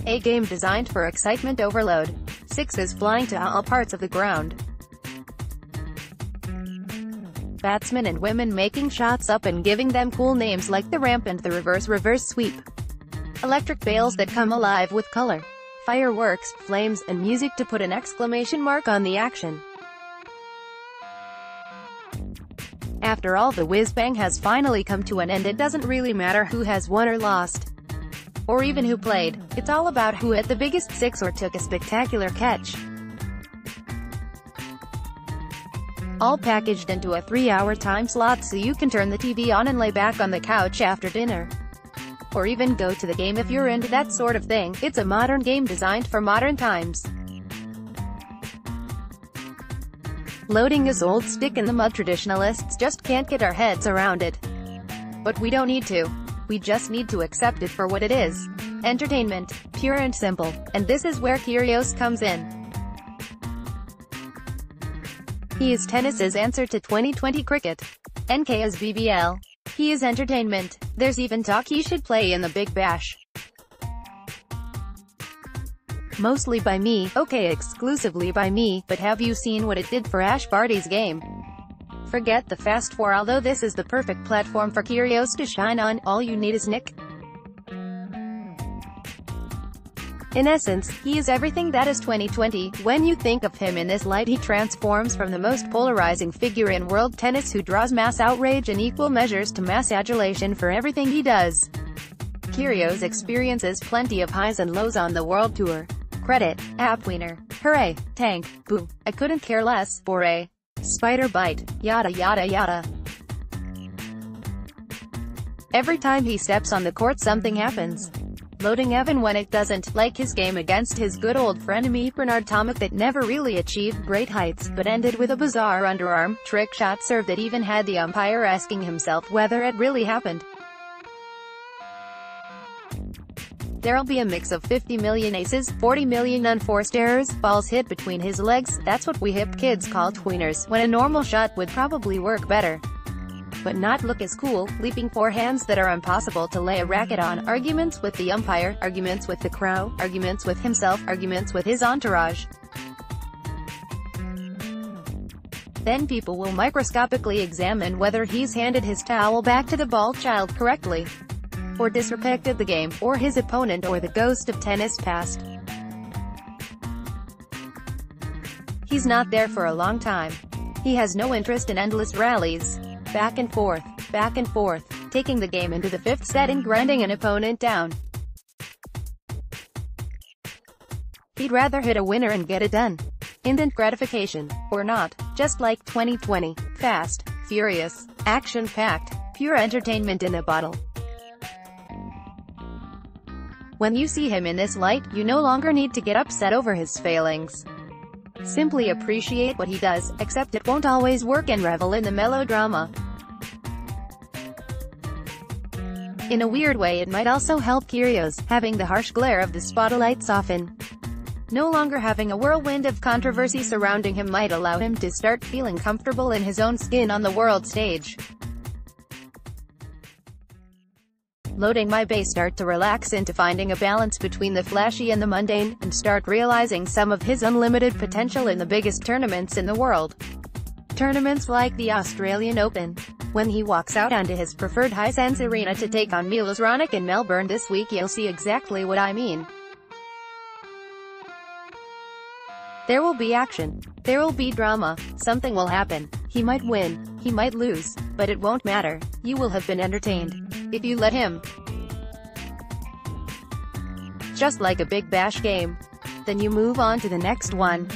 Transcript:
A game designed for excitement overload. Sixes flying to all parts of the ground. Batsmen and women making shots up and giving them cool names like the ramp and the reverse sweep. Electric bales that come alive with color. Fireworks, flames, and music to put an exclamation mark on the action. After all, the whiz-bang has finally come to an end. It doesn't really matter who has won or lost, or even who played. It's all about who hit the biggest six or took a spectacular catch. All packaged into a 3-hour time slot so you can turn the TV on and lay back on the couch after dinner. Or even go to the game if you're into that sort of thing. It's a modern game designed for modern times. Loading is old stick in the mud. Traditionalists just can't get our heads around it. But we don't need to. We just need to accept it for what it is. Entertainment. Pure and simple. And this is where Kyrgios comes in. He is tennis's answer to 2020 cricket. NK is BBL. He is entertainment. There's even talk he should play in the Big Bash. Mostly by me, okay, exclusively by me, but have you seen what it did for Ash Barty's game? Forget the Fast Four. Although this is the perfect platform for Kyrgios to shine on, all you need is Nick. In essence, he is everything that is 2020. When you think of him in this light, he transforms from the most polarizing figure in world tennis who draws mass outrage in equal measures to mass adulation for everything he does. Kyrgios experiences plenty of highs and lows on the world tour. Credit, app wiener, hooray, tank, boo, I couldn't care less, bore, spider bite, yada yada yada. Every time he steps on the court something happens. Loading even when it doesn't, like his game against his good old frenemy Bernard Tomic that never really achieved great heights, but ended with a bizarre underarm trick shot serve that even had the umpire asking himself whether it really happened. There'll be a mix of 50 million aces, 40 million unforced errors, balls hit between his legs. That's what we hip kids call tweeners, when a normal shot would probably work better, but not look as cool. Leaping forehands that are impossible to lay a racket on. Arguments with the umpire, arguments with the crowd, arguments with himself, arguments with his entourage. Then people will microscopically examine whether he's handed his towel back to the ball child correctly, or disrespected the game, or his opponent, or the ghost of tennis past. He's not there for a long time. He has no interest in endless rallies. Back and forth, taking the game into the fifth set and grinding an opponent down. He'd rather hit a winner and get it done. Instant gratification, or not, just like 2020. Fast, furious, action-packed, pure entertainment in a bottle. When you see him in this light, you no longer need to get upset over his failings. Simply appreciate what he does, except it won't always work, and revel in the melodrama. In a weird way, it might also help Kyrgios, having the harsh glare of the spotlight soften. No longer having a whirlwind of controversy surrounding him might allow him to start feeling comfortable in his own skin on the world stage. Loading may start to relax into finding a balance between the flashy and the mundane, and start realizing some of his unlimited potential in the biggest tournaments in the world. Tournaments like the Australian Open. When he walks out onto his preferred Hisense Arena to take on Milos Raonic in Melbourne this week, you'll see exactly what I mean. There will be action. There will be drama. Something will happen. He might win. He might lose. But it won't matter. You will have been entertained. If you let him. Just like a Big Bash game. Then you move on to the next one.